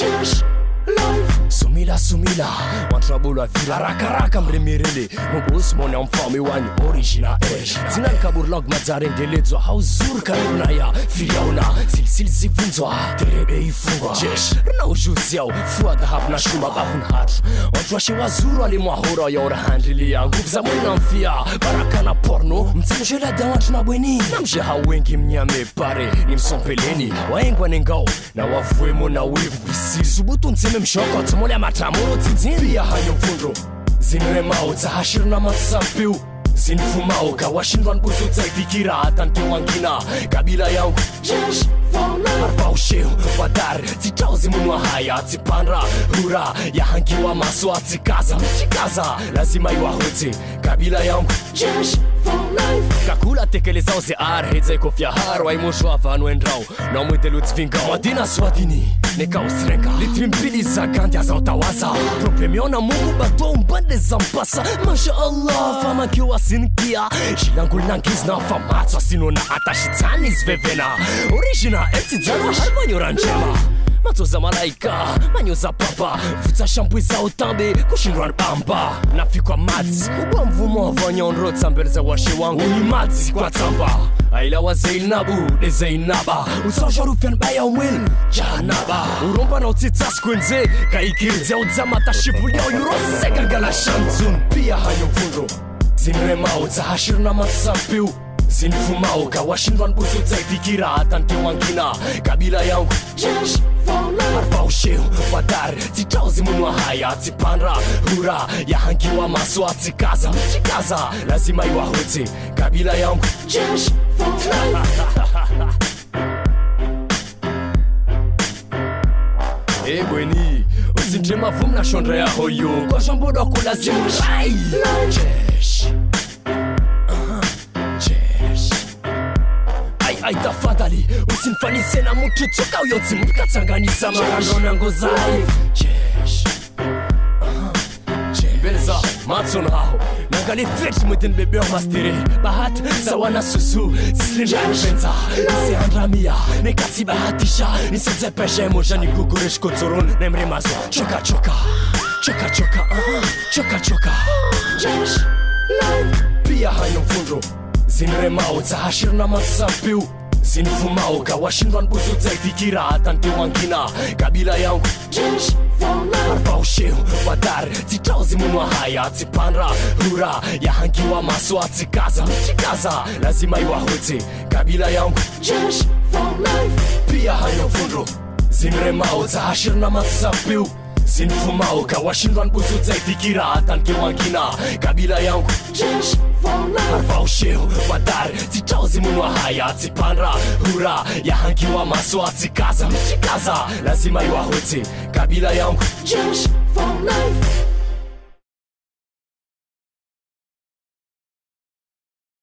Djesh life sumila wantrabula vila raka mremerele mobos mone amfami wani Originael Tinan kaburlog mazarengelezo hauzur karuna ya filiauna silsil zivunzwa terebe ifungwa Djesh rna ujuziao fuada hapna shuma bafun hatu wantwashi wazuru alimwahura ya orahandili ya nguvu za mwena mfia baraka na porno mtsanjela dawatu na bweni namjeha wengi mnyame pare nimsompeleni waengwa nengao na wafuemo na wivu bisizubutu ntseme mshoko tumole matamuro tsinzini ya hayo mfundo zinremao zahashir na matsampiu zinfumao kawashindwa nbuzo taifikira hata wangina kabila yangu Djesh arbausheu wadar zitauzi munwa haya zipandra hura ya hangiwa maswa zikaza lazima iwahote kabila yangu Djesh kakula tekelezao ze arhedze kofia harwa imoshwa vanwendrau na mwedelu tvinga madina swadini nekausrenga litrimpili za kandia za utawaza problemiona mungu bato mbande za mpasa masha Allah fama kiwa sinkia shilangul nangiz na famatsa sinona atashitani zvevena Originael tijana halvanyo njema mato za malaika manyo za papa futsa shambui za utambe kushindwa bamba nafikwa mats ubwa mvumo wa vanyonro tsambele za washe wangu ni mats kwa tamba aila wa Zainabu de Zainaba usosha rufian baya umwil jahanaba uromba na utita skwenze kaikirze udzama tashipulia uyurose galgala shantzun pia hayo mfundo zinremao zahashir na matsampiu zinfumao kawashindwa nbuzo taifikira hata wangina kabila yangu Djesh arbausheu wadar zitauzi munwa haya zipandra hura ya hangiwa maswa zikaza lazima iwahote kabila yangu Djesh bweni usinjema vumna shondra ya hoyo kwa shambodo kula zimurai Djesh ai tafadhali usinfanise na mtu toka uyotsi mukatsanganisa marando nango zai Djesh beleza matson haho nangali fresh mweten bebe mastere bahat sawana susu slinjani benza siandramia nekati bahatisha nisenze peshe mojani guguresh kotsoron nemre mazo choka Djesh life pia hayo mfundo zinremao zahashir na matsampiu zinfumao kawashindwa nbuzo taifikira hata wangina kabila yangu Djesh arbausheu wadar zitauzi munwa haya zipandra hura ya hangiwa maswa zikaza lazima iwahote kabila yangu Djesh pia hayo mfundo zinremao zahashir na matsampiu zinfumao kawashindwa nbuzo taifikira hata wangina kabila yangu Djesh arbausheu wadar zitauzi munwa haya zipandra hura ya hangiwa maswa zikaza lazima iwahote kabila yangu Djesh